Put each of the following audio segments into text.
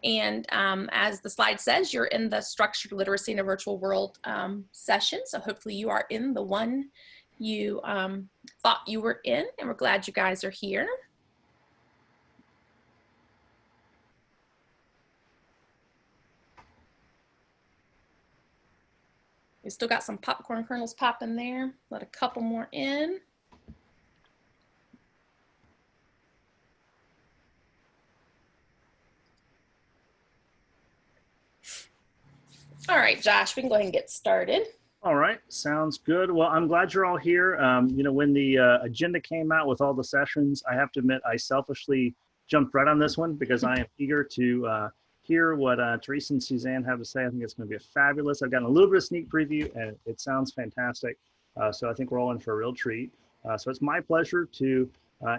And as the slide says, you're in the Structured Literacy in a Virtual World session. So hopefully you are in the one you thought you were in, and we're glad you guys are here. We still got some popcorn kernels popping there. Let a couple more in. All right, Josh, we can go ahead and get started. All right, sounds good. Well, I'm glad you're all here. You know, when the agenda came out with all the sessions, I have to admit I selfishly jumped right on this one because I am eager to hear what Teresa and Suzanne have to say. I think it's going to be fabulous. I've gotten a little bit of sneak preview and it sounds fantastic. So I think we're all in for a real treat. So it's my pleasure to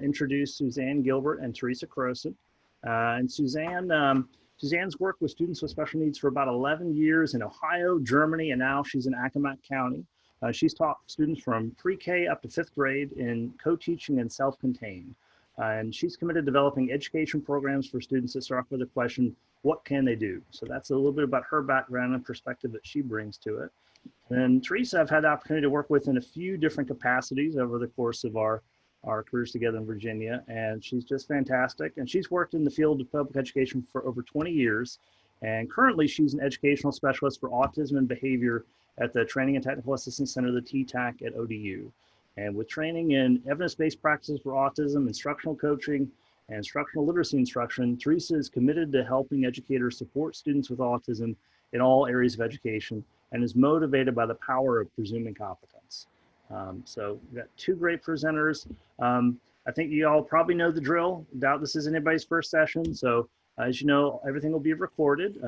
introduce Suzanne Gilbert and Teresa Crowson. And Suzanne's worked with students with special needs for about 11 years in Ohio, Germany, and now she's in Accomack County. She's taught students from pre-K up to 5th grade in co-teaching and self-contained. And she's committed to developing education programs for students that start off with the question, what can they do? So that's a little bit about her background and perspective that she brings to it. And Teresa, I've had the opportunity to work with in a few different capacities over the course of our careers together in Virginia, and she's just fantastic. And she's worked in the field of public education for over 20 years. And currently she's an educational specialist for autism and behavior at the Training and Technical Assistance Center, the TTAC at ODU. And with training in evidence-based practices for autism, instructional coaching, and instructional literacy instruction, Teresa is committed to helping educators support students with autism in all areas of education and is motivated by the power of presuming competence. So we've got two great presenters. I think you all probably know the drill. Doubt this is anybody's first session. So as you know, everything will be recorded.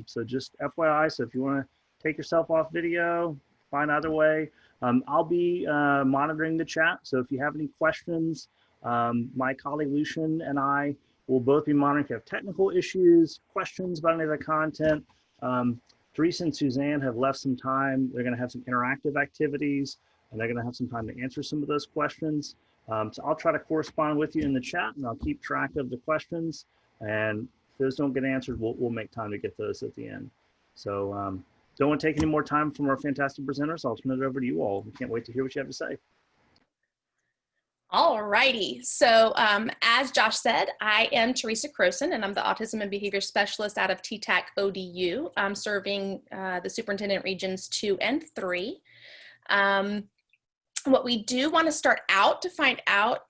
So just FYI, so if you want to take yourself off video, fine either way. I'll be monitoring the chat. So if you have any questions, my colleague Lucian and I will both be monitoring if you have technical issues, questions about any of the content. Teresa and Suzanne have left some time. They're going to have some interactive activities, and they're going to have some time to answer some of those questions. So I'll try to correspond with you in the chat, and I'll keep track of the questions. And if those don't get answered, we'll make time to get those at the end. So don't want to take any more time from our fantastic presenters. I'll turn it over to you all. We can't wait to hear what you have to say. All righty. So as Josh said, I am Teresa Crowson, and I'm the Autism and Behavior Specialist out of TTAC ODU. I'm serving the Superintendent Regions 2 and 3. What we do want to start out to find out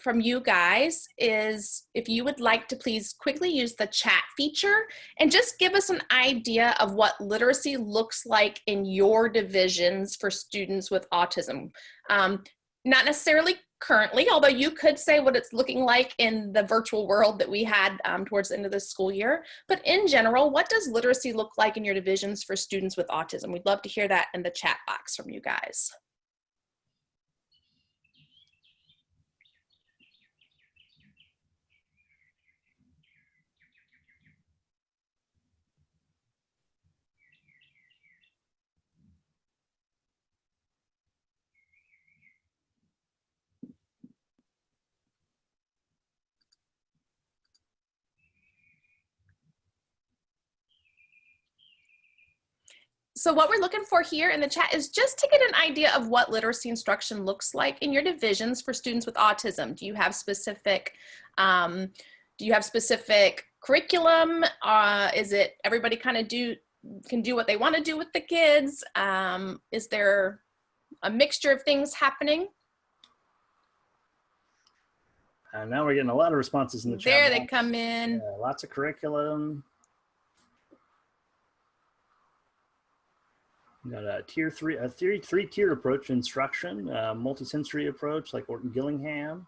from you guys is if you would like to please quickly use the chat feature and just give us an idea of what literacy looks like in your divisions for students with autism. Not necessarily currently, although you could say what it's looking like in the virtual world that we had towards the end of the school year. But in general, what does literacy look like in your divisions for students with autism? We'd love to hear that in the chat box from you guys. So what we're looking for here in the chat is just to get an idea of what literacy instruction looks like in your divisions for students with autism. Do you have specific curriculum? Is it everybody kind of can do what they want to do with the kids? Is there a mixture of things happening? And now we're getting a lot of responses in the chat. There they come in. Yeah, lots of curriculum. We got a three-tiered approach to instruction, multisensory approach like Orton Gillingham.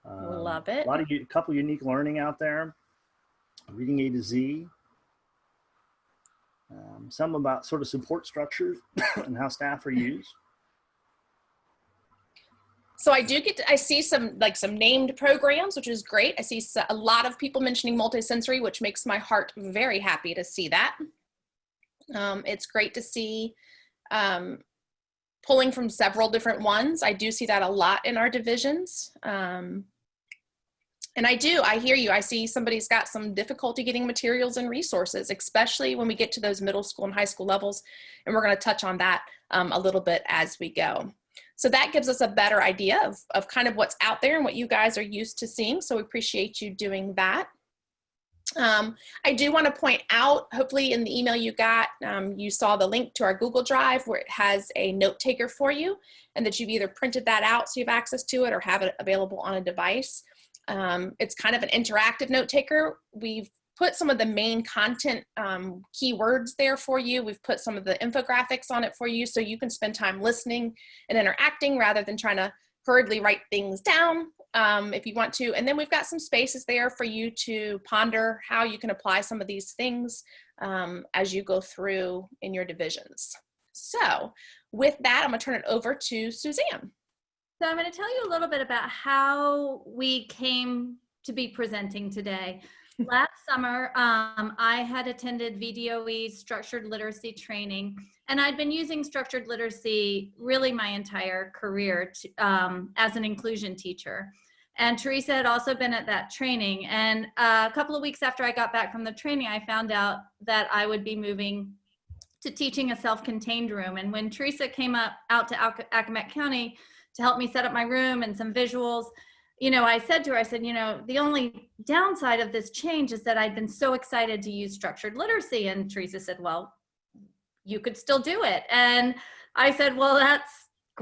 Love it. A couple unique learning out there. Reading A to Z. Some about sort of support structures and how staff are used. So I see some named programs, which is great. I see a lot of people mentioning multisensory, which makes my heart very happy to see that. It's great to see pulling from several different ones. I do see that a lot in our divisions. And And I hear you. I see somebody's got some difficulty getting materials and resources, especially when we get to those middle school and high school levels. And we're going to touch on that a little bit as we go. So that gives us a better idea of kind of what's out there and what you guys are used to seeing. So we appreciate you doing that. I do want to point out, hopefully in the email you got, you saw the link to our Google Drive where it has a note taker for you, and that you've either printed that out so you have access to it or have it available on a device. It's kind of an interactive note taker. We've put some of the main content keywords there for you. We've put some of the infographics on it for you so you can spend time listening and interacting rather than trying to hurriedly write things down if you want to. And then we've got some spaces there for you to ponder how you can apply some of these things as you go through in your divisions. So with that, I'm gonna turn it over to Suzanne. So I'm going to tell you a little bit about how we came to be presenting today. Last summer, I had attended VDOE's structured literacy training, and I'd been using structured literacy really my entire career as an inclusion teacher. And Teresa had also been at that training. And a couple of weeks after I got back from the training, I found out that I would be moving to teaching a self-contained room. And when Teresa came out to Accomack County to help me set up my room and some visuals, I said to her, the only downside of this change is that I'd been so excited to use structured literacy. And Teresa said, well, you could still do it. And I said, well, that's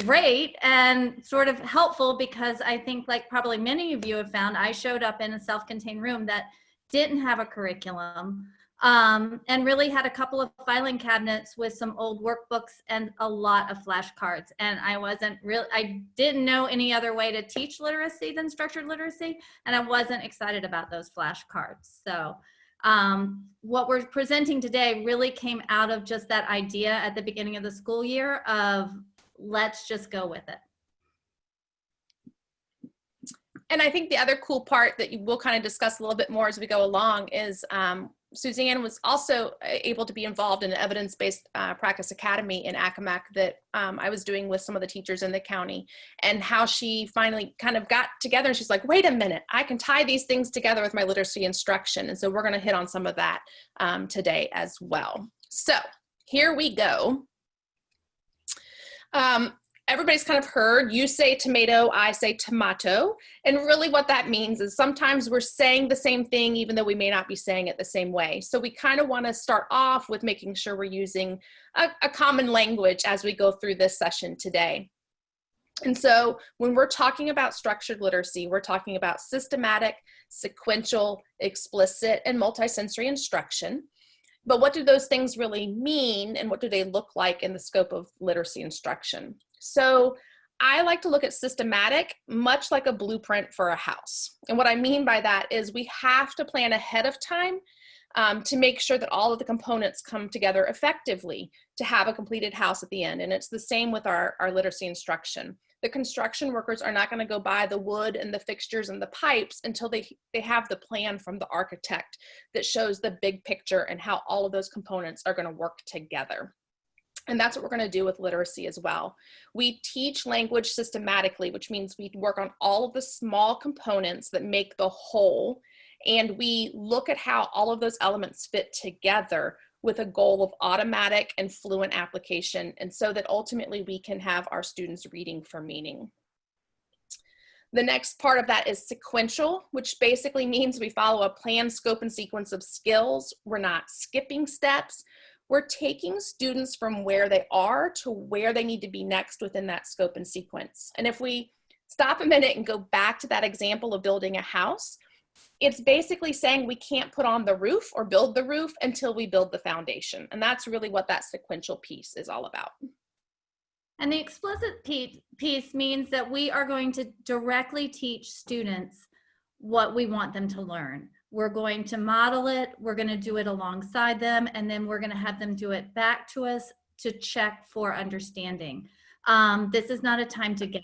great and sort of helpful, because I think, like probably many of you have found, I showed up in a self-contained room that didn't have a curriculum, and really had a couple of filing cabinets with some old workbooks and a lot of flashcards. And I didn't know any other way to teach literacy than structured literacy, and I wasn't excited about those flashcards. So what we're presenting today really came out of just that idea at the beginning of the school year of let's just go with it. And I think the other cool part that we'll kind of discuss a little bit more as we go along is Suzanne was also able to be involved in an evidence-based practice academy in Accomack that I was doing with some of the teachers in the county, and how she finally kind of got together and she's like, wait a minute, I can tie these things together with my literacy instruction. And so we're going to hit on some of that today as well. So here we go. Everybody's kind of heard, you say tomato, I say tomato. And really what that means is sometimes we're saying the same thing even though we may not be saying it the same way. So we kind of want to start off with making sure we're using a common language as we go through this session today. And so when we're talking about structured literacy, we're talking about systematic, sequential, explicit, and multisensory instruction. But what do those things really mean, and what do they look like in the scope of literacy instruction? So I like to look at systematic much like a blueprint for a house. And what I mean by that is we have to plan ahead of time to make sure that all of the components come together effectively to have a completed house at the end. And it's the same with our literacy instruction. The construction workers are not going to go buy the wood and the fixtures and the pipes until they have the plan from the architect that shows the big picture and how all of those components are going to work together. And that's what we're going to do with literacy as well. We teach language systematically, which means we work on all of the small components that make the whole, and we look at how all of those elements fit together with a goal of automatic and fluent application, and so that ultimately we can have our students reading for meaning. The next part of that is sequential, which basically means we follow a planned scope and sequence of skills. We're not skipping steps. We're taking students from where they are to where they need to be next within that scope and sequence. And if we stop a minute and go back to that example of building a house, it's basically saying we can't put on the roof or build the roof until we build the foundation. And that's really what that sequential piece is all about. And the explicit piece means that we are going to directly teach students what we want them to learn. We're going to model it, we're going to do it alongside them, and then we're going to have them do it back to us to check for understanding. This is not a time to guess.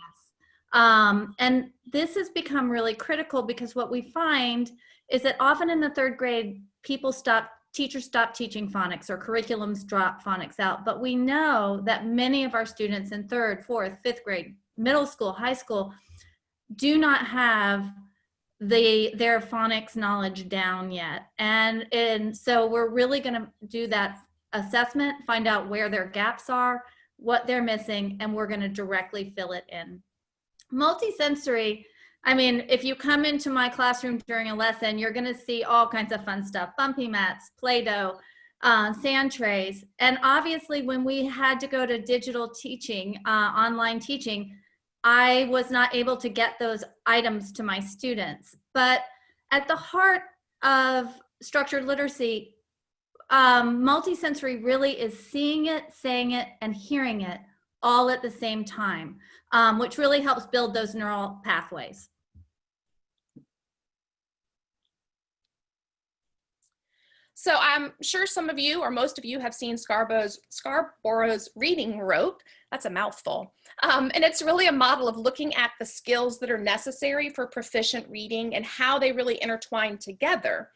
And this has become really critical because what we find is that often in the third grade, teachers stop teaching phonics or curriculums drop phonics out. But we know that many of our students in third, fourth, fifth grade, middle school, high school, do not have their phonics knowledge down yet. And so we're really going to do that assessment, find out where their gaps are, what they're missing, and we're going to directly fill it in. Multisensory, I mean, if you come into my classroom during a lesson, you're going to see all kinds of fun stuff: bumpy mats, Play-Doh, sand trays. And obviously when we had to go to digital teaching, online teaching, I was not able to get those items to my students. But at the heart of structured literacy, multisensory really is seeing it, saying it, and hearing it all at the same time, which really helps build those neural pathways. So I'm sure some of you or most of you have seen Scarborough's reading rope. That's a mouthful. And it's really a model of looking at the skills that are necessary for proficient reading and how they really intertwine together.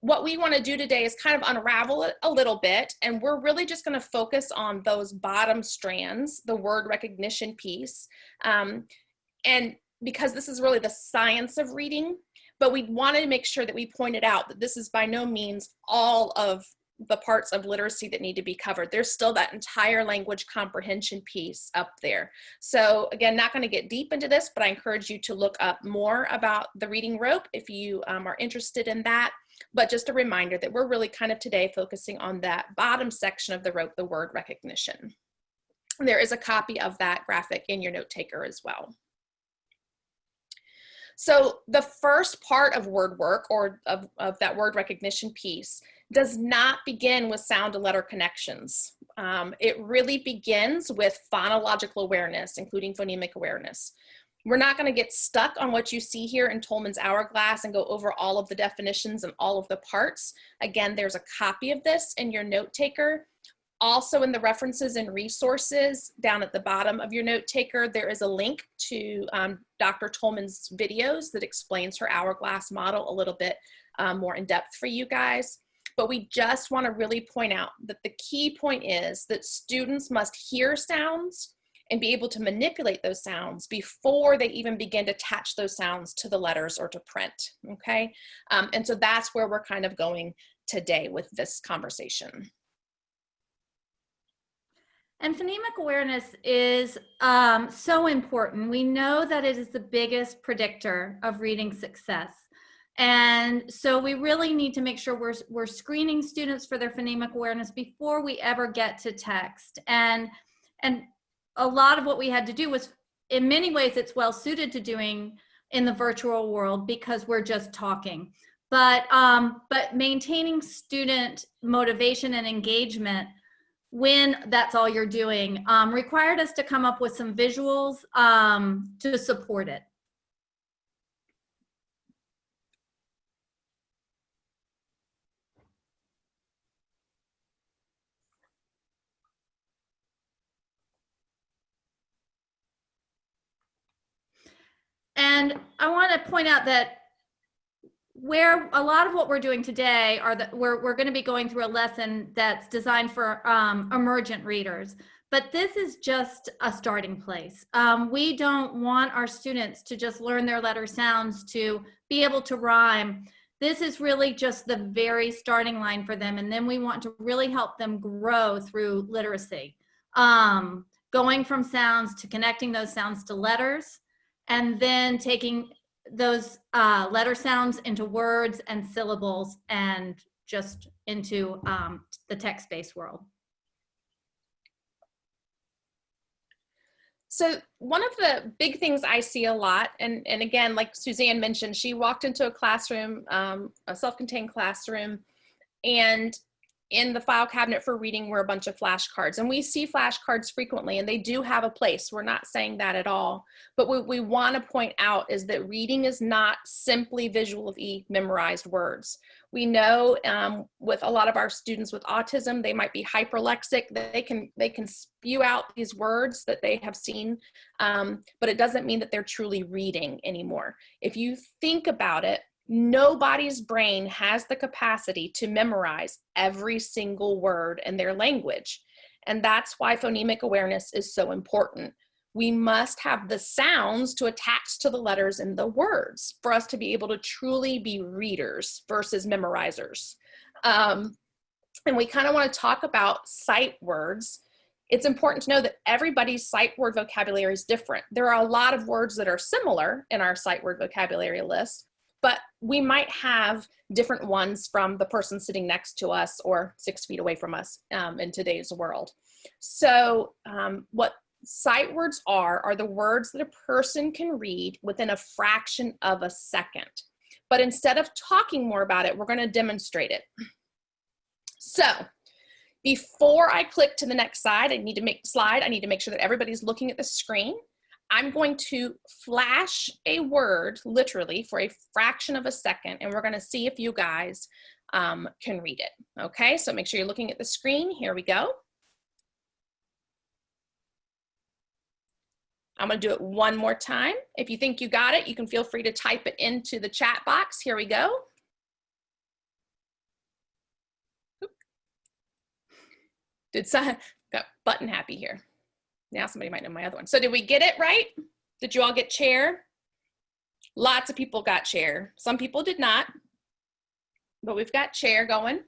What we want to do today is kind of unravel it a little bit, and we're really just going to focus on those bottom strands, the word recognition piece. And because this is really the science of reading, but we wanted to make sure that we pointed out that this is by no means all of the parts of literacy that need to be covered. There's still that entire language comprehension piece up there. So again, not going to get deep into this, but I encourage you to look up more about the reading rope if you are interested in that. But just a reminder that we're really kind of today focusing on that bottom section of the rope, the word recognition. There is a copy of that graphic in your note taker as well. So the first part of word work, or of that word recognition piece, does not begin with sound to letter connections. It really begins with phonological awareness, including phonemic awareness. We're not going to get stuck on what you see here in Tolman's Hourglass and go over all of the definitions and all of the parts. Again, there's a copy of this in your note taker. Also in the references and resources down at the bottom of your note taker, there is a link to Dr. Tolman's videos that explains her hourglass model a little bit more in depth for you guys. But we just want to really point out that the key point is that students must hear sounds and be able to manipulate those sounds before they even begin to attach those sounds to the letters or to print, okay? And so that's where we're kind of going today with this conversation. And phonemic awareness is so important. We know that it is the biggest predictor of reading success. And so we really need to make sure we're screening students for their phonemic awareness before we ever get to text. And a lot of what we had to do was, in many ways, it's well suited to doing in the virtual world because we're just talking. But maintaining student motivation and engagement when that's all you're doing required us to come up with some visuals to support it. And I want to point out that where a lot of what we're doing today are that we're going to be going through a lesson that's designed for emergent readers, but this is just a starting place. We don't want our students to just learn their letter sounds to be able to rhyme. This is really just the very starting line for them, and then we want to really help them grow through literacy, going from sounds to connecting those sounds to letters, and then taking those letter sounds into words and syllables and just into the text-based world. So one of the big things I see a lot, and again, like Suzanne mentioned, she walked into a classroom, a self-contained classroom, and in the file cabinet for reading were a bunch of flashcards. And we see flashcards frequently, and they do have a place. We're not saying that at all. But what we want to point out is that reading is not simply visually memorized words. We know with a lot of our students with autism, they might be hyperlexic. They can spew out these words that they have seen, but it doesn't mean that they're truly reading anymore. If you think about it, nobody's brain has the capacity to memorize every single word in their language. And that's why phonemic awareness is so important. we must have the sounds to attach to the letters in the words for us to be able to truly be readers versus memorizers. And we kind of want to talk about sight words. It's important to know that everybody's sight word vocabulary is different. There are a lot of words that are similar in our sight word vocabulary list, but we might have different ones from the person sitting next to us or 6 feet away from us in today's world. So what sight words are the words that a person can read within a fraction of a second. But instead of talking more about it, we're going to demonstrate it. So before I click to the next slide, I need to make sure that everybody's looking at the screen. I'm going to flash a word literally for a fraction of a second, and we're going to see if you guys can read it. Okay, so make sure you're looking at the screen. Here we go. I'm going to do it one more time. If you think you got it, you can feel free to type it into the chat box. Here we go. Got button happy here. Now somebody might know my other one. So did we get it right? Did you all get chair? Lots of people got chair. Some people did not, but we've got chair going.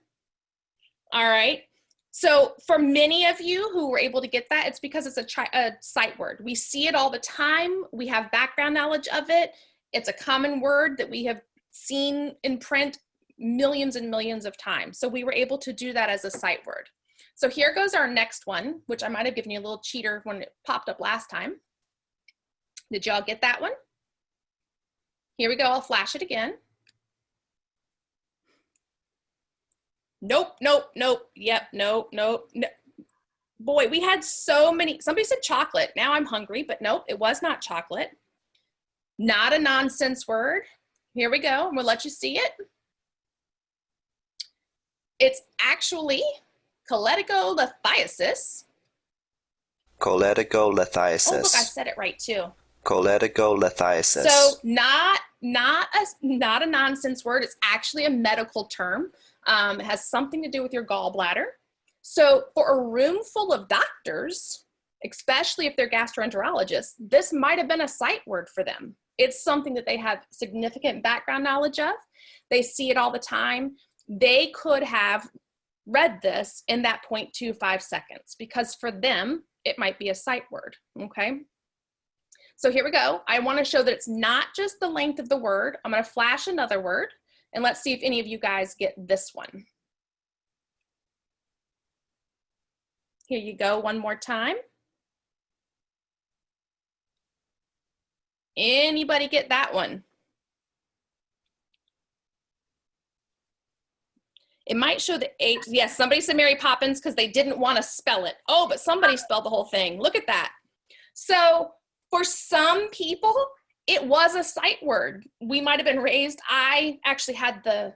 All right. So for many of you who were able to get that, it's because it's a sight word. We see it all the time. We have background knowledge of it. It's a common word that we have seen in print millions and millions of times. So we were able to do that as a sight word. So here goes our next one, which I might have given you a little cheater when it popped up last time. Did y'all get that one? Here we go, I'll flash it again. Nope, nope, nope, yep, nope, nope, no. Boy, we had so many, somebody said chocolate. Now I'm hungry, but nope, it was not chocolate. Not a nonsense word. Here we go, we'll let you see it. It's actually choleticothiasis. Choleticothiasis. Oh, look, I said it right too. Choleticothiasis. So not a nonsense word. It's actually a medical term. It has something to do with your gallbladder. So for a room full of doctors, especially if they're gastroenterologists, this might have been a sight word for them. It's something that they have significant background knowledge of. They see it all the time. They could have read this in that 0.25 seconds because for them, it might be a sight word, okay? So here we go. I want to show that it's not just the length of the word. I'm going to flash another word, and let's see if any of you guys get this one. Here you go, one more time. Anybody get that one? It might show the H. Yes, somebody said Mary Poppins because they didn't want to spell it. Oh, but somebody spelled the whole thing. Look at that. So for some people, it was a sight word. We might have been raised. I actually had the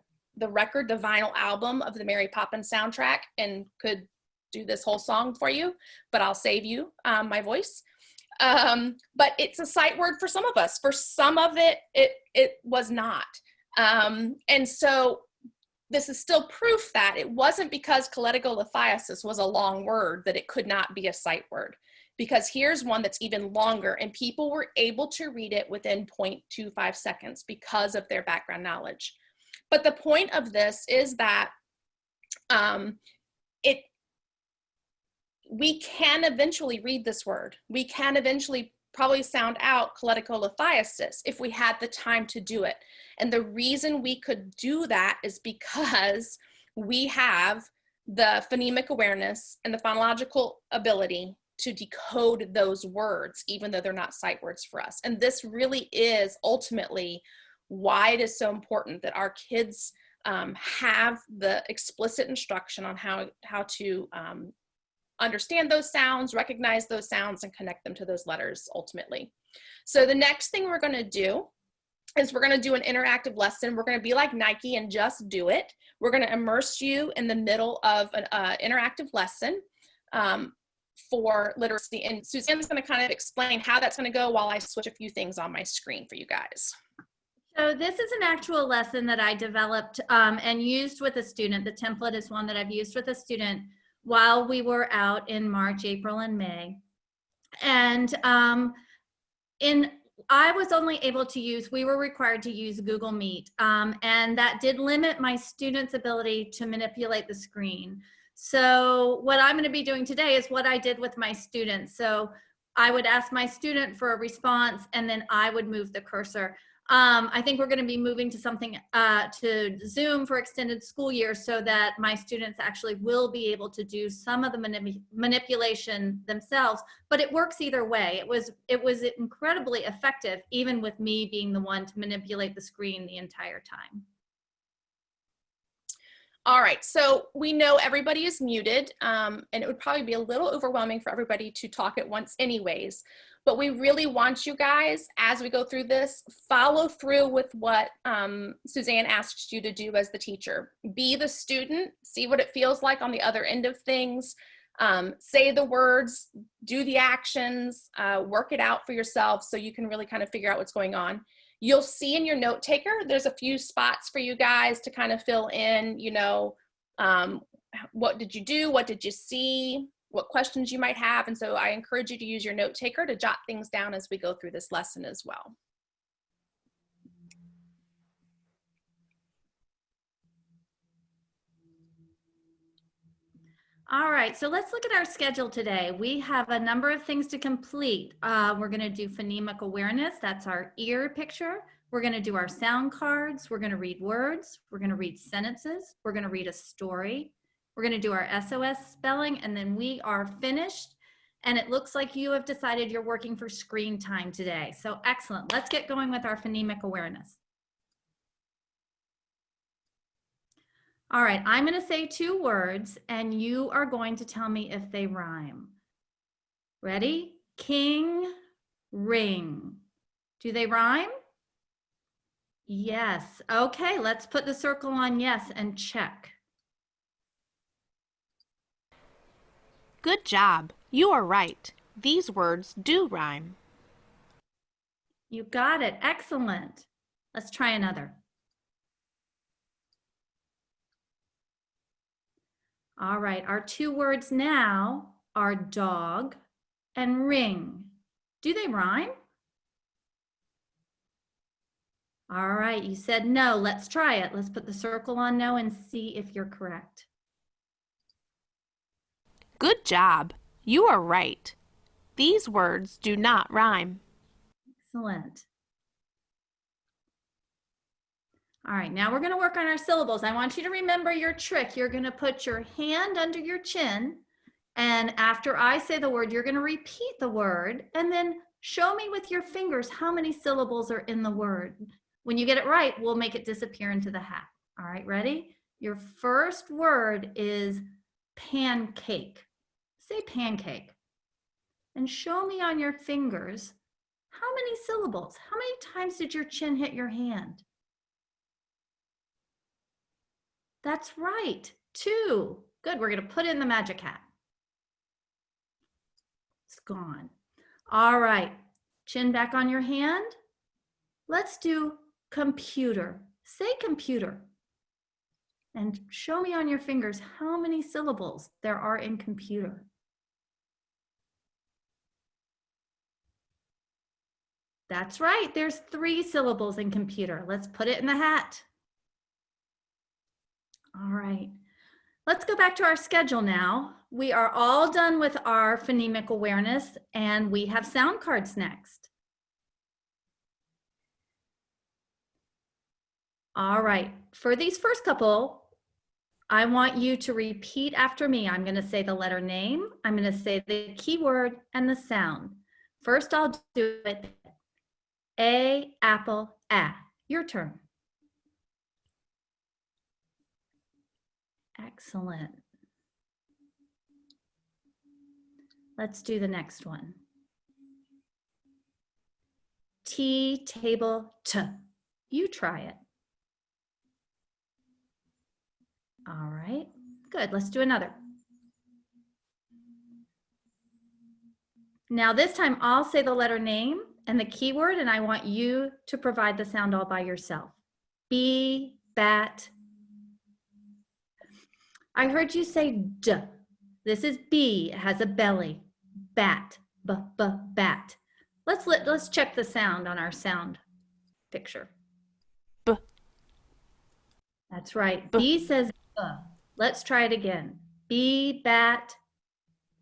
record, the vinyl album of the Mary Poppins soundtrack and could do this whole song for you, but I'll save you my voice. But it's a sight word for some of us. For some of it, it was not. And so this is still proof that it wasn't because choleticothiasis was a long word that it could not be a sight word. Because here's one that's even longer, and people were able to read it within 0.25 seconds because of their background knowledge. But the point of this is that we can eventually read this word. We can eventually probably sound out choleticothiasis if we had the time to do it. And the reason we could do that is because we have the phonemic awareness and the phonological ability to decode those words, even though they're not sight words for us. And this really is ultimately why it is so important that our kids have the explicit instruction on how to understand those sounds, recognize those sounds, and connect them to those letters ultimately. So the next thing we're going to do is we're going to do an interactive lesson. We're going to be like Nike and just do it. We're going to immerse you in the middle of an interactive lesson for literacy. And Suzanne's going to kind of explain how that's going to go while I switch a few things on my screen for you guys. So this is an actual lesson that I developed and used with a student. The template is one that I've used with a student while we were out in March, April, and May. And I was only able to use, we were required to use Google Meet, and that did limit my students' ability to manipulate the screen. So what I'm going to be doing today is what I did with my students. So I would ask my student for a response, and then I would move the cursor. I think we're going to be moving to something to Zoom for extended school year so that my students actually will be able to do some of the manipulation themselves, but it works either way. It was incredibly effective, even with me being the one to manipulate the screen the entire time. All right, so we know everybody is muted, and it would probably be a little overwhelming for everybody to talk at once anyways, but we really want you guys, as we go through this, follow through with what Suzanne asked you to do as the teacher. Be the student, see what it feels like on the other end of things, say the words, do the actions, work it out for yourself so you can really kind of figure out what's going on. You'll see in your note taker, there's a few spots for you guys to kind of fill in, you know, what did you do? What did you see? What questions you might have. And so I encourage you to use your note taker to jot things down as we go through this lesson as well. All right, so let's look at our schedule today. We have a number of things to complete. We're going to do phonemic awareness. That's our ear picture. We're going to do our sound cards. We're going to read words. We're going to read sentences. We're going to read a story. We're going to do our SOS spelling, and then we are finished. And it looks like you have decided you're working for screen time today. So excellent. Let's get going with our phonemic awareness. All right, I'm going to say 2 words, and you are going to tell me if they rhyme. Ready? King, ring. Do they rhyme? Yes. Okay, let's put the circle on yes and check. Good job. You are right. These words do rhyme. You got it. Excellent. Let's try another. All right, our 2 words now are dog and ring. Do they rhyme? All right, you said no. Let's try it. Let's put the circle on no and see if you're correct. Good job. You are right. These words do not rhyme. Excellent. All right, now we're going to work on our syllables. I want you to remember your trick. You're going to put your hand under your chin, and after I say the word, you're going to repeat the word, and then show me with your fingers how many syllables are in the word. When you get it right, we'll make it disappear into the hat. All right, ready? Your first word is pancake. Say pancake. And show me on your fingers how many syllables. How many times did your chin hit your hand? That's right, 2. Good, we're going to put in the magic hat. It's gone. All right, chin back on your hand. Let's do computer. Say computer. And show me on your fingers how many syllables there are in computer. That's right, there's 3 syllables in computer. Let's put it in the hat. All right, let's go back to our schedule now. We are all done with our phonemic awareness, and we have sound cards next. All right, for these first couple, I want you to repeat after me. I'm going to say the letter name, I'm going to say the keyword and the sound. First, I'll do it. A, apple, A. Your turn. Excellent. Let's do the next one. Tea, table, T. You try it. All right, good. Let's do another. Now this time I'll say the letter name and the keyword, and I want you to provide the sound all by yourself. B, bat. I heard you say D. This is B, it has a belly. Bat. bat. Let's check the sound on our sound picture. B. That's right. B. B says B. Let's try it again. B, bat.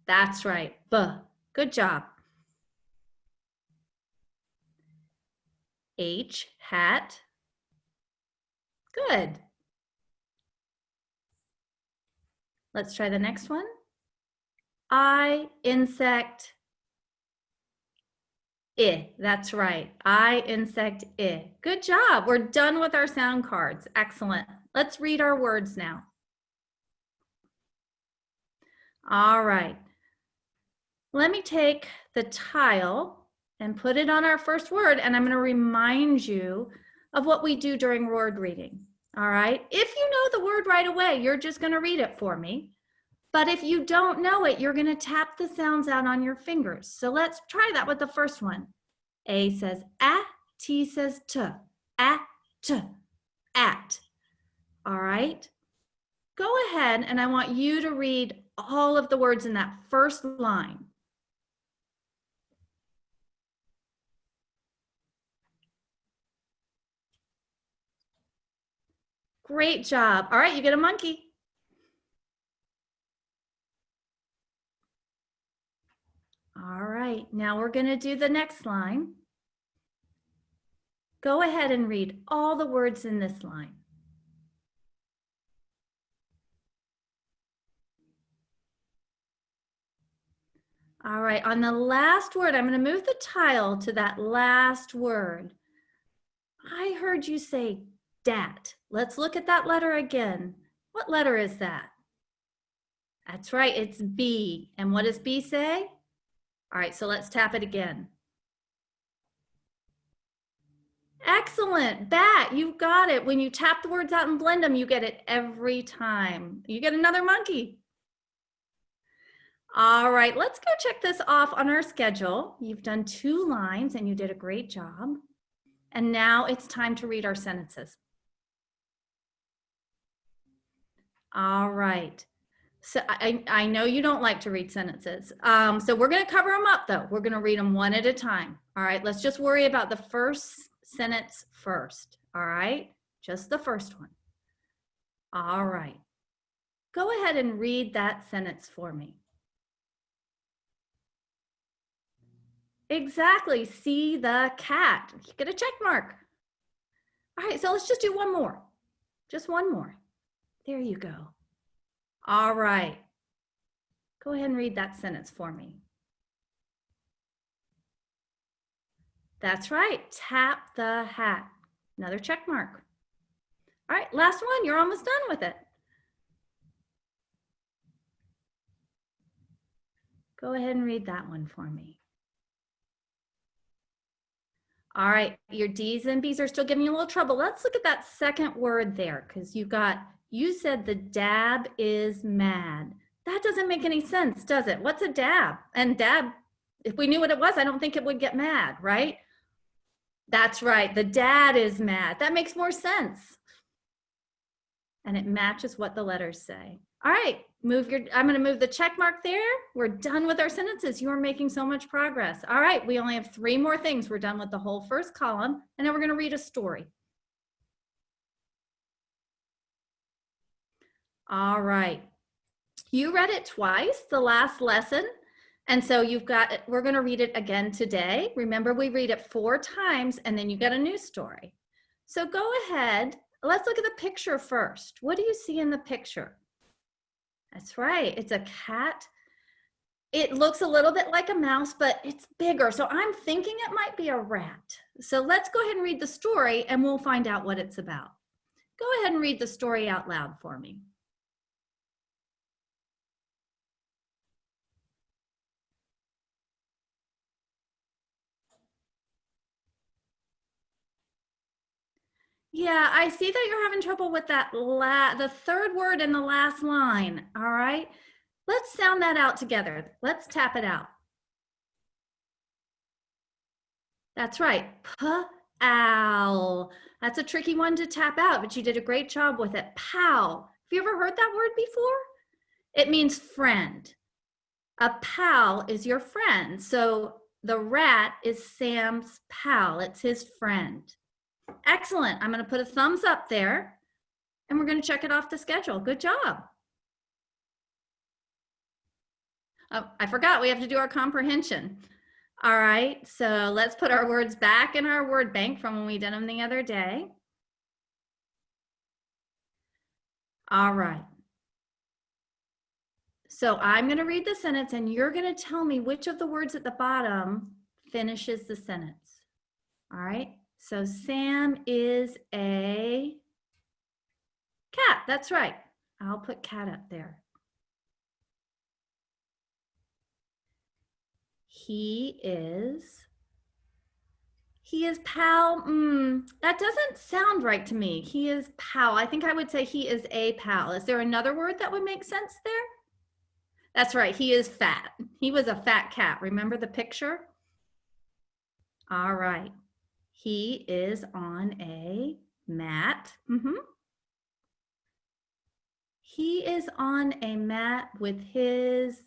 That's right. B. Good job. H, hat. Good. Let's try the next one. I, insect. I, that's right. I, insect, I. Good job. We're done with our sound cards. Excellent. Let's read our words now. All right. Let me take the tile and put it on our first word, and I'm going to remind you of what we do during word reading. All right. If you know the word right away, you're just going to read it for me. But if you don't know it, you're going to tap the sounds out on your fingers. So let's try that with the first one. A says a, T says t, at, t, at. All right. Go ahead, and I want you to read all of the words in that first line. Great job. All right, you get a monkey. All right, now we're going to do the next line. Go ahead and read all the words in this line. All right, on the last word, I'm going to move the tile to that last word. I heard you say dat. Let's look at that letter again. What letter is that? That's right, it's B. And what does B say? All right, so let's tap it again. Excellent, bat, you got it. When you tap the words out and blend them, you get it every time. You get another monkey. All right, let's go check this off on our schedule. You've done 2 lines and you did a great job. And now it's time to read our sentences. All right. So I know you don't like to read sentences. So we're going to cover them up though. We're going to read them one at a time. All right. Let's just worry about the first sentence first. All right. Just the first one. All right. Go ahead and read that sentence for me. Exactly. See the cat. You get a check mark. All right. So let's just do one more. Just one more. There you go. All right. Go ahead and read that sentence for me. That's right. Tap the hat. Another check mark. All right, last one. You're almost done with it. Go ahead and read that one for me. All right, your D's and B's are still giving you a little trouble. Let's look at that second word there, because you said the dab is mad. That doesn't make any sense, does it? What's a dab? And dab, if we knew what it was, I don't think it would get mad, right? That's right, the dad is mad. That makes more sense. And it matches what the letters say. All right, I'm gonna move the check mark there. We're done with our sentences. You are making so much progress. All right, we only have 3 more things. We're done with the whole first column, and then we're gonna read a story. All right, you read it twice, the last lesson. And so we're gonna read it again today. Remember, we read it 4 times and then you get a new story. So go ahead, let's look at the picture first. What do you see in the picture? That's right, it's a cat. It looks a little bit like a mouse, but it's bigger. So I'm thinking it might be a rat. So let's go ahead and read the story and we'll find out what it's about. Go ahead and read the story out loud for me. Yeah, I see that you're having trouble with that the third word in the last line. All right, let's sound that out together. Let's tap it out. That's right, p-ow. That's a tricky one to tap out, but you did a great job with it. Pow. Have you ever heard that word before? It means friend. A pal is your friend. So the rat is Sam's pal. It's his friend. Excellent. I'm going to put a thumbs up there and we're going to check it off the schedule. Good job. Oh, I forgot we have to do our comprehension. All right, so let's put our words back in our word bank from when we did them the other day. All right. So I'm going to read the sentence and you're going to tell me which of the words at the bottom finishes the sentence. All right, so Sam is a cat. That's right. I'll put cat up there. He is pal. That doesn't sound right to me. He is pal. I think I would say he is a pal. Is there another word that would make sense there? That's right. He is fat. He was a fat cat. Remember the picture? All right. He is on a mat. He is on a mat with his,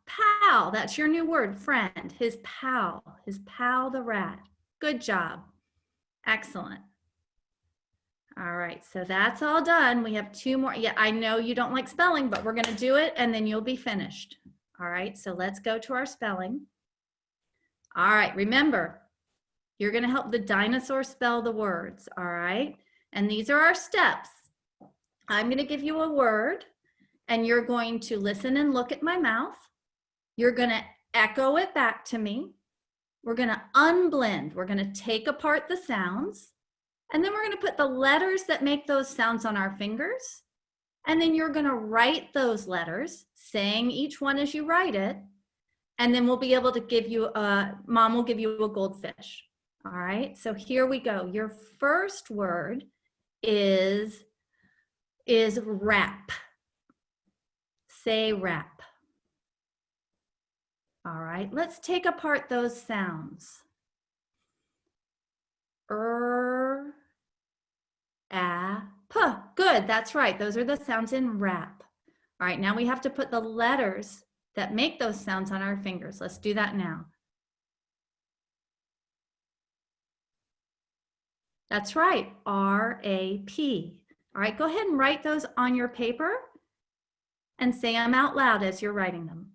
pal. That's your new word, friend. His pal the rat. Good job. Excellent. All right, so that's all done. We have 2 more. Yeah, I know you don't like spelling, but we're gonna do it and then you'll be finished. All right, so let's go to our spelling. All right, remember, you're gonna help the dinosaur spell the words, all right? And these are our steps. I'm gonna give you a word and you're going to listen and look at my mouth. You're gonna echo it back to me. We're gonna unblend. We're gonna take apart the sounds. And then we're gonna put the letters that make those sounds on our fingers. And then you're gonna write those letters, saying each one as you write it. And then we'll be able to give you, Mom will give you a goldfish. All right, so here we go. Your first word is wrap. Say wrap. All right, let's take apart those sounds. Good, that's right. Those are the sounds in wrap. All right, now we have to put the letters that make those sounds on our fingers. Let's do that now. That's right, R-A-P. All right, go ahead and write those on your paper and say them out loud as you're writing them.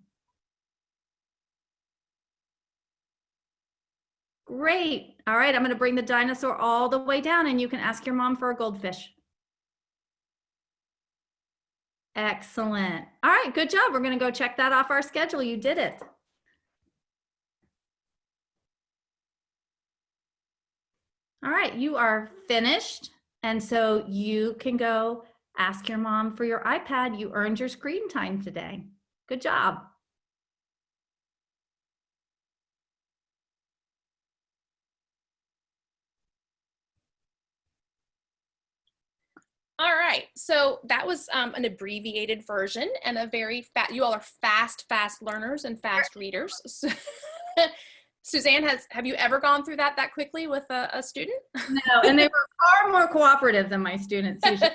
Great. All right, I'm going to bring the dinosaur all the way down and you can ask your mom for a goldfish. Excellent. All right, good job. We're going to go check that off our schedule. You did it. All right, you are finished. And so you can go ask your mom for your iPad. You earned your screen time today. Good job. All right, so that was an abbreviated version and a very fast, you all are fast learners and fast readers. So, Suzanne, have you ever gone through that quickly with a student? No, and they were far more cooperative than my students usually.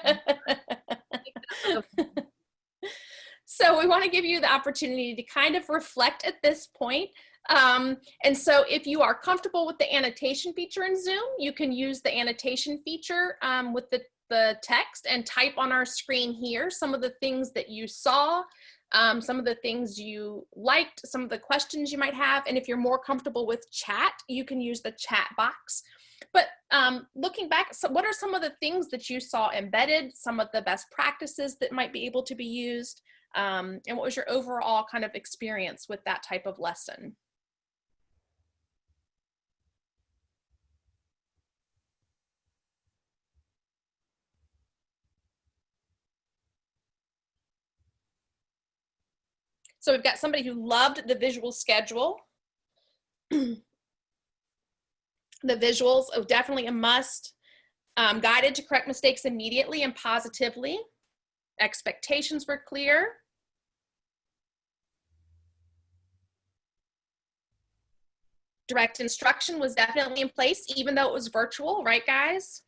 So we want to give you the opportunity to kind of reflect at this point. And so if you are comfortable with the annotation feature in Zoom, you can use the annotation feature with the text and type on our screen here some of the things that you saw, some of the things you liked, some of the questions you might have. And if you're more comfortable with chat, you can use the chat box. But looking back, so what are some of the things that you saw embedded, some of the best practices that might be able to be used, and what was your overall kind of experience with that type of lesson? So we've got somebody who loved the visual schedule. The visuals are definitely a must. Guided to correct mistakes immediately and positively. Expectations were clear. Direct instruction was definitely in place, even though it was virtual, right, guys?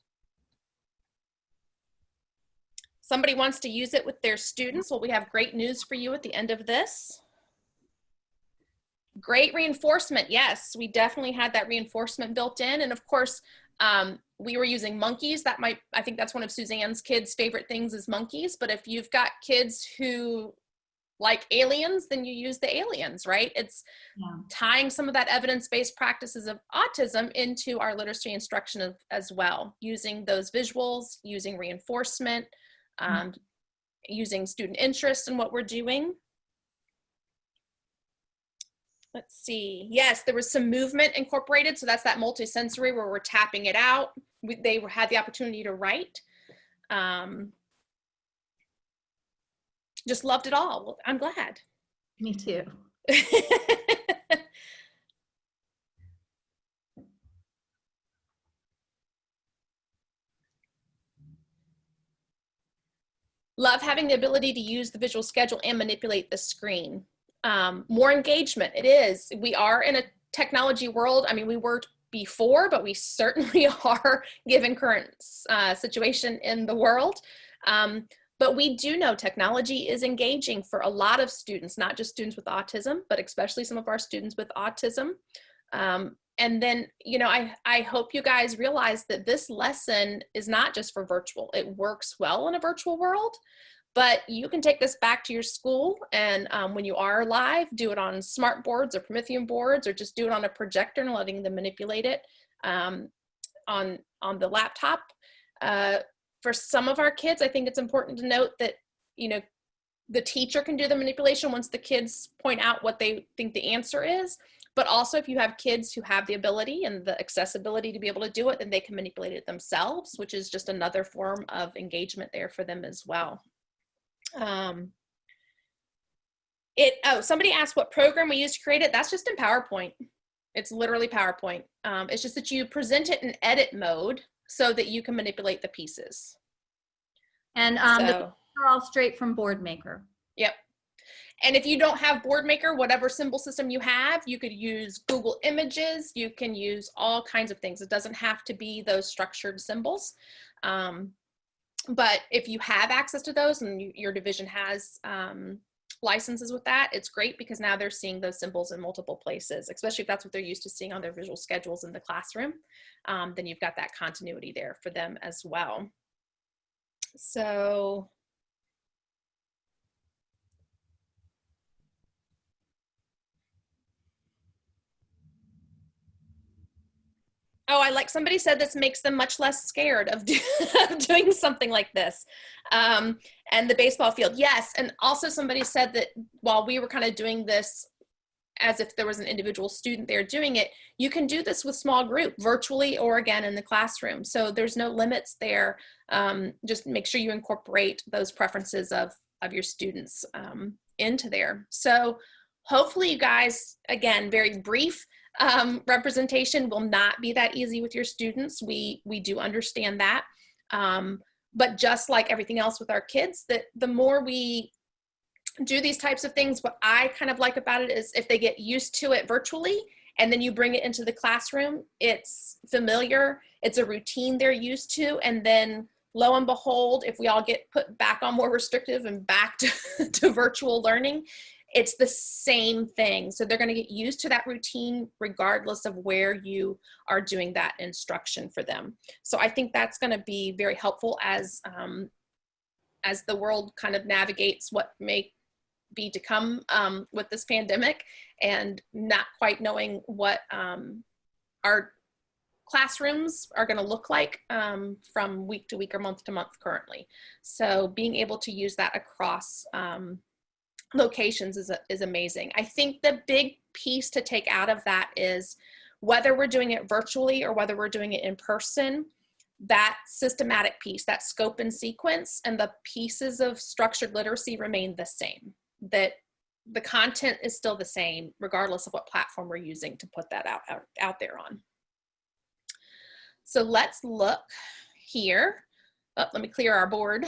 Somebody wants to use it with their students. Well, we have great news for you at the end of this. Great reinforcement. Yes, we definitely had that reinforcement built in. And of course, we were using monkeys. I think that's one of Suzanne's kids' favorite things is monkeys. But if you've got kids who like aliens, then you use the aliens, right? It's tying some of that evidence-based practices of autism into our literacy instruction as well, using those visuals, using reinforcement, using student interest in what we're doing. Let's see. Yes, there was some movement incorporated. So that's that multisensory where we're tapping it out. They had the opportunity to write. Just loved it all. Well, I'm glad. Me too. Love having the ability to use the visual schedule and manipulate the screen. More engagement. It is. We are in a technology world. I mean, we were before, but we certainly are given current situation in the world. But we do know technology is engaging for a lot of students, not just students with autism, but especially some of our students with autism. And then, you know, I hope you guys realize that this lesson is not just for virtual. It works well in a virtual world, but you can take this back to your school and when you are live, do it on smart boards or Promethean boards, or just do it on a projector and letting them manipulate it on the laptop. For some of our kids, I think it's important to note that, you know, the teacher can do the manipulation once the kids point out what they think the answer is. But also if you have kids who have the ability and the accessibility to be able to do it, then they can manipulate it themselves, which is just another form of engagement there for them as well. Somebody asked what program we use to create it. That's just in PowerPoint. It's literally PowerPoint. It's just that you present it in edit mode so that you can manipulate the pieces. And the are all straight from BoardMaker. Yep. And if you don't have BoardMaker, whatever symbol system you have, you could use Google Images. You can use all kinds of things. It doesn't have to be those structured symbols. But if you have access to those and your division has licenses with that, it's great because now they're seeing those symbols in multiple places, especially if that's what they're used to seeing on their visual schedules in the classroom. Then you've got that continuity there for them as well. So I like somebody said this makes them much less scared of doing something like this. And the baseball field, yes. And also somebody said that while we were kind of doing this as if there was an individual student there doing it, you can do this with small group, virtually or again in the classroom. So there's no limits there. Just make sure you incorporate those preferences of your students into there. So hopefully you guys, again, very brief, representation will not be that easy with your students. We do understand that. But just like everything else with our kids, that the more we do these types of things, what I kind of like about it is if they get used to it virtually and then you bring it into the classroom, it's familiar, it's a routine they're used to, and then lo and behold, if we all get put back on more restrictive and back to virtual learning, it's the same thing. So they're going to get used to that routine regardless of where you are doing that instruction for them. So I think that's going to be very helpful as the world kind of navigates what may be to come with this pandemic and not quite knowing what our classrooms are going to look like from week to week or month to month currently. So being able to use that across locations is amazing. I think the big piece to take out of that is whether we're doing it virtually or whether we're doing it in person, that systematic piece, that scope and sequence, and the pieces of structured literacy remain the same. That the content is still the same regardless of what platform we're using to put that out there on. So let's look here. Oh, let me clear our board.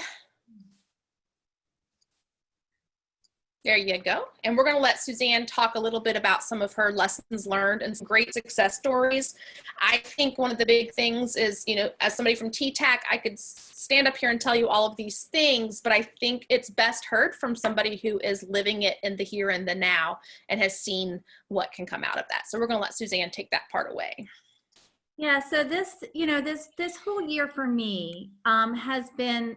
There you go. And we're going to let Suzanne talk a little bit about some of her lessons learned and some great success stories. I think one of the big things is, you know, as somebody from TTAC, I could stand up here and tell you all of these things, but I think it's best heard from somebody who is living it in the here and the now and has seen what can come out of that. So we're going to let Suzanne take that part away. Yeah, so this, you know, this whole year for me has been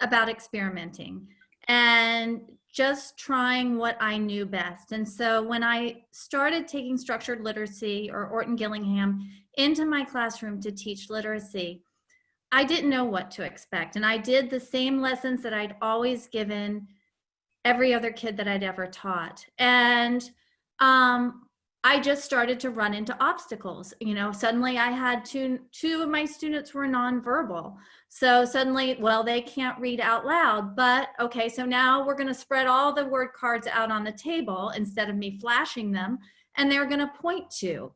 about experimenting and just trying what I knew best. And so when I started taking structured literacy or Orton Gillingham into my classroom to teach literacy, I didn't know what to expect. And I did the same lessons that I'd always given every other kid that I'd ever taught. And I just started to run into obstacles. You know, suddenly I had two of my students were nonverbal. So suddenly, well, they can't read out loud, but okay, so now we're going to spread all the word cards out on the table instead of me flashing them, and they're going to point to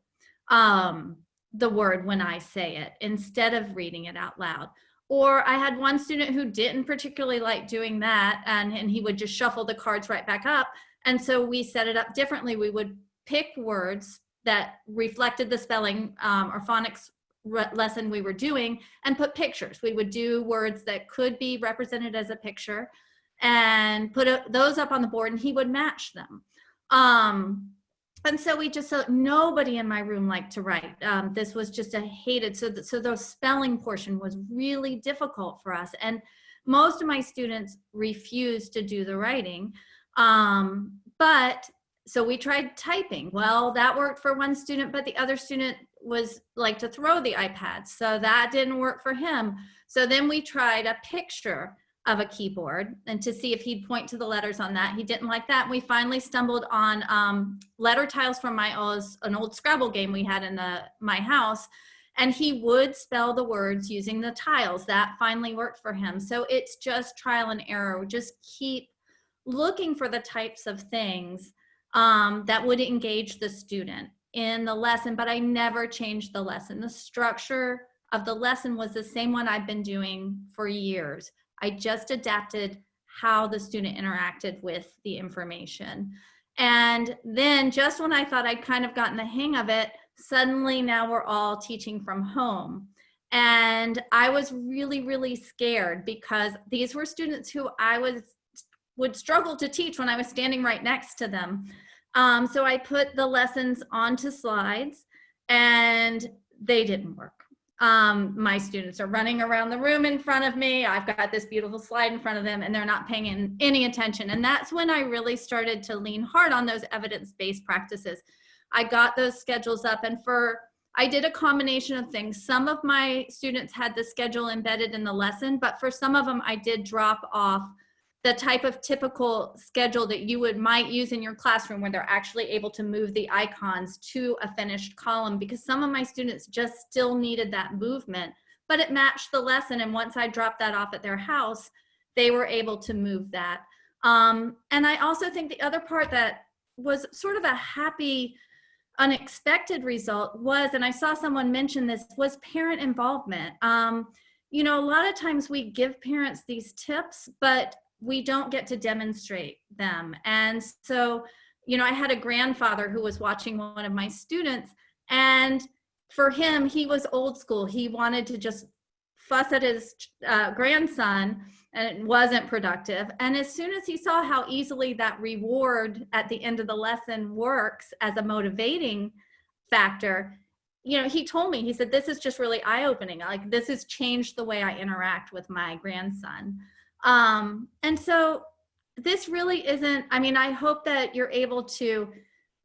the word when I say it instead of reading it out loud. Or I had one student who didn't particularly like doing that, and he would just shuffle the cards right back up. And so we set it up differently. We would pick words that reflected the spelling or phonics lesson we were doing and put pictures. We would do words that could be represented as a picture and put those up on the board, and he would match them. And so we just, nobody in my room liked to write. This was just a hated, so the spelling portion was really difficult for us. And most of my students refused to do the writing. So we tried typing. Well, that worked for one student, but the other student was like to throw the iPad. So that didn't work for him. So then we tried a picture of a keyboard and to see if he'd point to the letters on that. He didn't like that. We finally stumbled on letter tiles from an old Scrabble game we had in my house. And he would spell the words using the tiles. That finally worked for him. So it's just trial and error. We just keep looking for the types of things that would engage the student in the lesson, but I never changed the lesson. The structure of the lesson was the same one I've been doing for years. I just adapted how the student interacted with the information. And then just when I thought I'd kind of gotten the hang of it, suddenly now we're all teaching from home. And I was really, really scared because these were students who I would struggle to teach when I was standing right next to them. So I put the lessons onto slides and they didn't work. My students are running around the room in front of me. I've got this beautiful slide in front of them and they're not paying any attention. And that's when I really started to lean hard on those evidence-based practices. I got those schedules up and I did a combination of things. Some of my students had the schedule embedded in the lesson, but for some of them I did drop off the type of typical schedule that you might use in your classroom where they're actually able to move the icons to a finished column, because some of my students just still needed that movement, but it matched the lesson. And once I dropped that off at their house, they were able to move that. And I also think the other part that was sort of a happy, unexpected result was, and I saw someone mention this, was parent involvement. You know, a lot of times we give parents these tips, but we don't get to demonstrate them. And so, you know, I had a grandfather who was watching one of my students, and for him, he was old school. He wanted to just fuss at his grandson, and it wasn't productive. And as soon as he saw how easily that reward at the end of the lesson works as a motivating factor, you know, he told me, he said, this is just really eye-opening. Like, this has changed the way I interact with my grandson. And so this really isn't, I mean, I hope that you're able to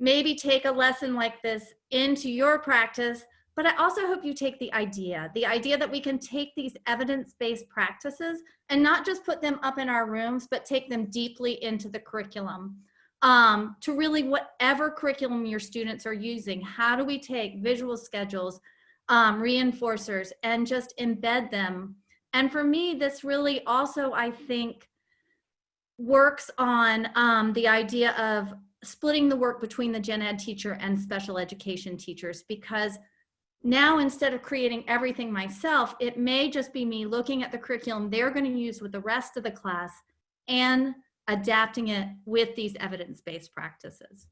maybe take a lesson like this into your practice, but I also hope you take the idea that we can take these evidence-based practices and not just put them up in our rooms, but take them deeply into the curriculum. To really, whatever curriculum your students are using, how do we take visual schedules, reinforcers, and just embed them? And for me, this really also, I think, works on the idea of splitting the work between the gen ed teacher and special education teachers, because now instead of creating everything myself, it may just be me looking at the curriculum they're going to use with the rest of the class and adapting it with these evidence-based practices.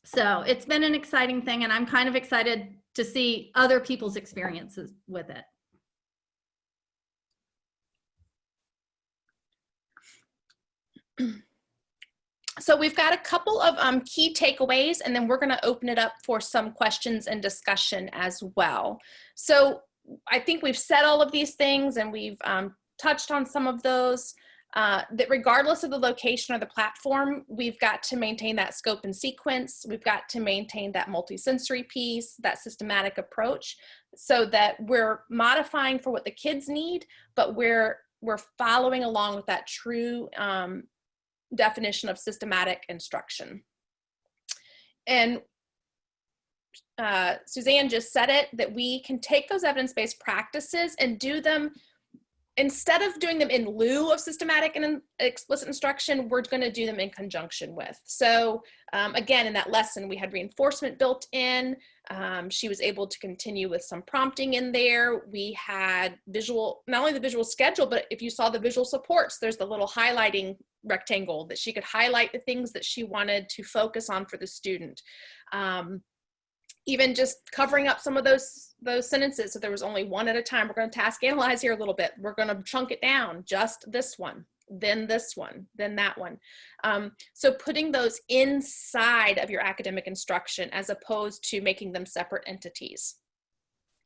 So it's been an exciting thing, and I'm kind of excited to see other people's experiences with it. So we've got a couple of key takeaways, and then we're going to open it up for some questions and discussion as well. So I think we've said all of these things, and we've touched on some of those, that regardless of the location or the platform, we've got to maintain that scope and sequence. We've got to maintain that multisensory piece, that systematic approach, so that we're modifying for what the kids need, but we're following along with that true definition of systematic instruction. And Suzanne just said it, that we can take those evidence-based practices and do them, instead of doing them in lieu of systematic and explicit instruction, we're going to do them in conjunction with. So again, in that lesson, we had reinforcement built in. She was able to continue with some prompting in there. We had visual, not only the visual schedule, but if you saw the visual supports, there's the little highlighting rectangle that she could highlight the things that she wanted to focus on for the student. Even just covering up some of those sentences. So there was only one at a time. We're going to task analyze here a little bit. We're going to chunk it down, just this one, then this one, then that one. So putting those inside of your academic instruction as opposed to making them separate entities.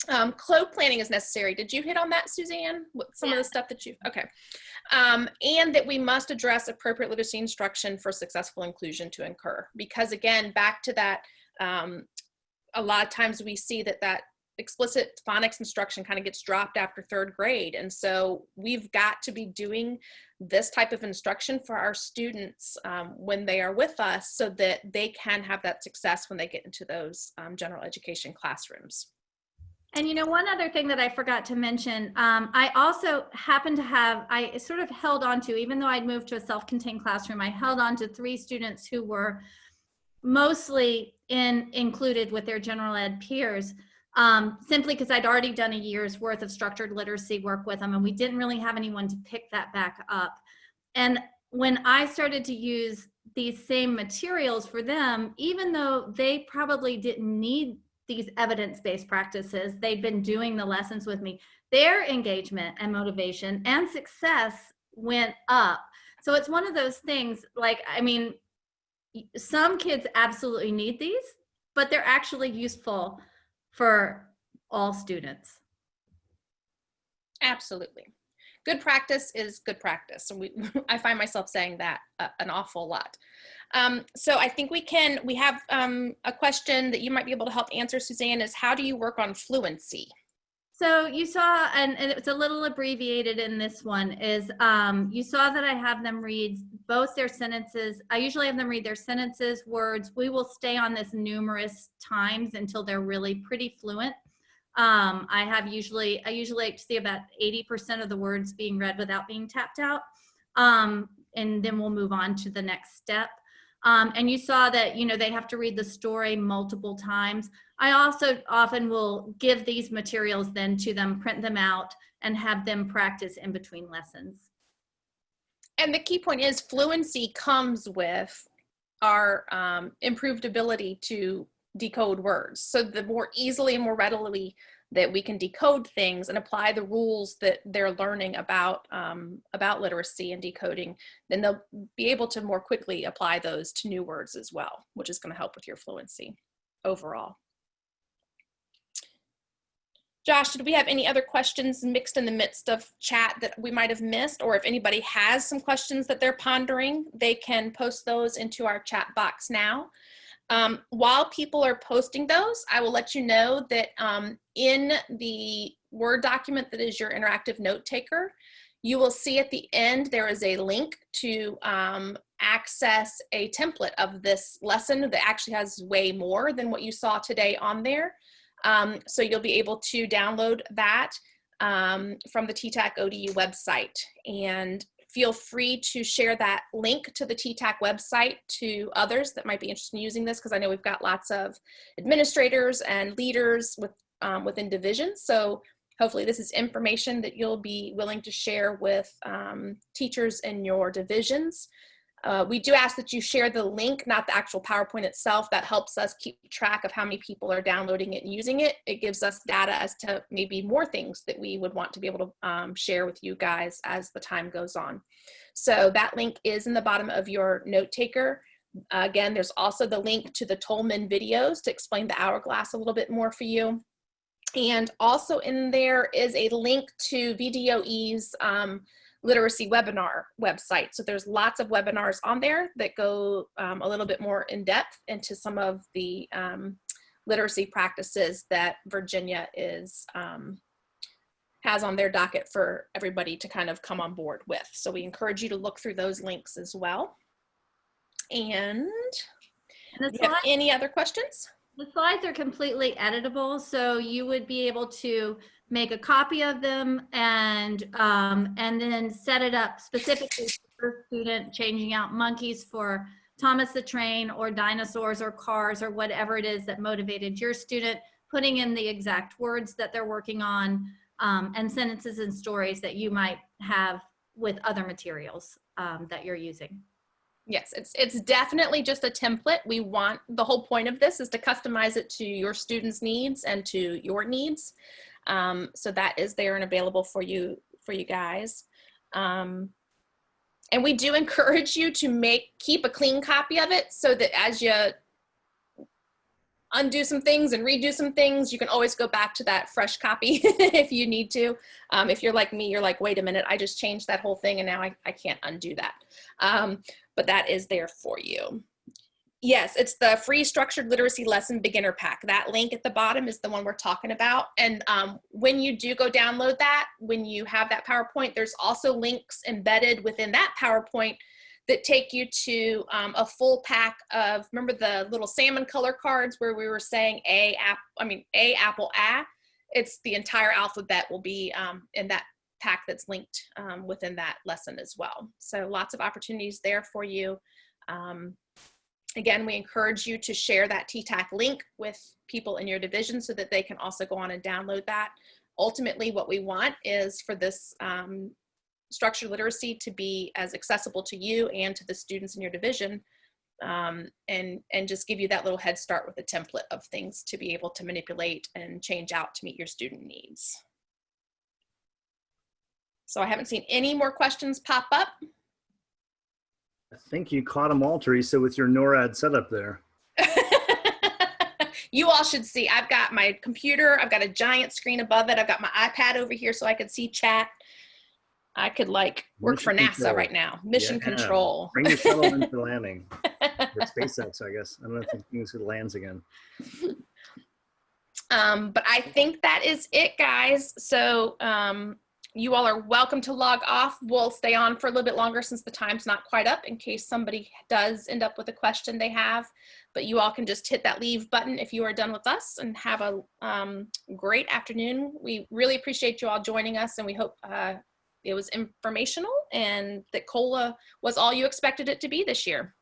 Code planning is necessary. Did you hit on that, Suzanne? Some of the stuff that you, okay. And that we must address appropriate literacy instruction for successful inclusion to occur. Because again, back to that, a lot of times we see that explicit phonics instruction kind of gets dropped after 3rd grade. And so we've got to be doing this type of instruction for our students when they are with us, so that they can have that success when they get into those general education classrooms. And you know, one other thing that I forgot to mention, I also happen to have, I sort of held on to, even though I'd moved to a self-contained classroom, I held on to 3 students who were mostly included with their general ed peers, simply because I'd already done a year's worth of structured literacy work with them, and we didn't really have anyone to pick that back up. And when I started to use these same materials for them, even though they probably didn't need these evidence-based practices, they'd been doing the lessons with me, their engagement and motivation and success went up. So it's one of those things, like, I mean, some kids absolutely need these, but they're actually useful for all students. Absolutely. Good practice is good practice. And I find myself saying that an awful lot. So I think we have a question that you might be able to help answer, Suzanne, is how do you work on fluency? So you saw, and it's a little abbreviated in this one, is you saw that I have them read both their sentences. I usually have them read their sentences, words. We will stay on this numerous times until they're really pretty fluent. I usually like to see about 80% of the words being read without being tapped out. And then we'll move on to the next step. And you saw that, you know, they have to read the story multiple times. I also often will give these materials then to them, print them out, and have them practice in between lessons. And the key point is fluency comes with our improved ability to decode words. So the more easily and more readily that we can decode things and apply the rules that they're learning about literacy and decoding, then they'll be able to more quickly apply those to new words as well, which is going to help with your fluency overall. Josh, did we have any other questions mixed in the midst of chat that we might have missed? Or if anybody has some questions that they're pondering, they can post those into our chat box now. While people are posting those, I will let you know that in the Word document that is your interactive note taker, you will see at the end there is a link to access a template of this lesson that actually has way more than what you saw today on there. So you'll be able to download that from the TTAC ODU website, and feel free to share that link to the TTAC website to others that might be interested in using this, because I know we've got lots of administrators and leaders within divisions. So Hopefully this is information that you'll be willing to share with teachers in your divisions. We do ask that you share the link, not the actual PowerPoint itself. That helps us keep track of how many people are downloading it and using it. It gives us data as to maybe more things that we would want to be able to share with you guys as the time goes on. So that link is in the bottom of your note taker. Again, there's also the link to the Tolman videos to explain the hourglass a little bit more for you. And also in there is a link to VDOE's literacy webinar website. So there's lots of webinars on there that go a little bit more in depth into some of the literacy practices that Virginia has on their docket for everybody to kind of come on board with. So we encourage you to look through those links as well. And do you have any other questions? The slides are completely editable, so you would be able to make a copy of them and then set it up specifically for your student, changing out monkeys for Thomas the Train or dinosaurs or cars or whatever it is that motivated your student, putting in the exact words that they're working on, and sentences and stories that you might have with other materials that you're using. Yes, it's definitely just a template. We want, the whole point of this is to customize it to your students' needs and to your needs. So that is there and available for you guys. And we do encourage you to keep a clean copy of it so that as you undo some things and redo some things, you can always go back to that fresh copy if you need to. If you're like me, you're like, wait a minute, I just changed that whole thing and now I can't undo that. But that is there for you. Yes, it's the free structured literacy lesson beginner pack. That link at the bottom is the one we're talking about. And when you do go download that, when you have that PowerPoint, there's also links embedded within that PowerPoint that take you to a full pack of, remember the little salmon color cards where we were saying A, apple, A? It's the entire alphabet will be in that pack that's linked within that lesson as well. So lots of opportunities there for you. Again, we encourage you to share that TTAC link with people in your division so that they can also go on and download that. Ultimately, what we want is for this structured literacy to be as accessible to you and to the students in your division, and just give you that little head start with a template of things to be able to manipulate and change out to meet your student needs. So I haven't seen any more questions pop up. I think you caught them all, Teresa, with your NORAD setup there. You all should see, I've got my computer, I've got a giant screen above it, I've got my iPad over here so I could see chat. I could like work for NASA right now. Mission control. Bring your shuttle into landing. Or SpaceX, I guess. I don't know if it lands again. But I think that is it, guys. So you all are welcome to log off. We'll stay on for a little bit longer since the time's not quite up in case somebody does end up with a question they have. But you all can just hit that leave button if you are done with us, and have a great afternoon. We really appreciate you all joining us, and we hope it was informational and that COLA was all you expected it to be this year.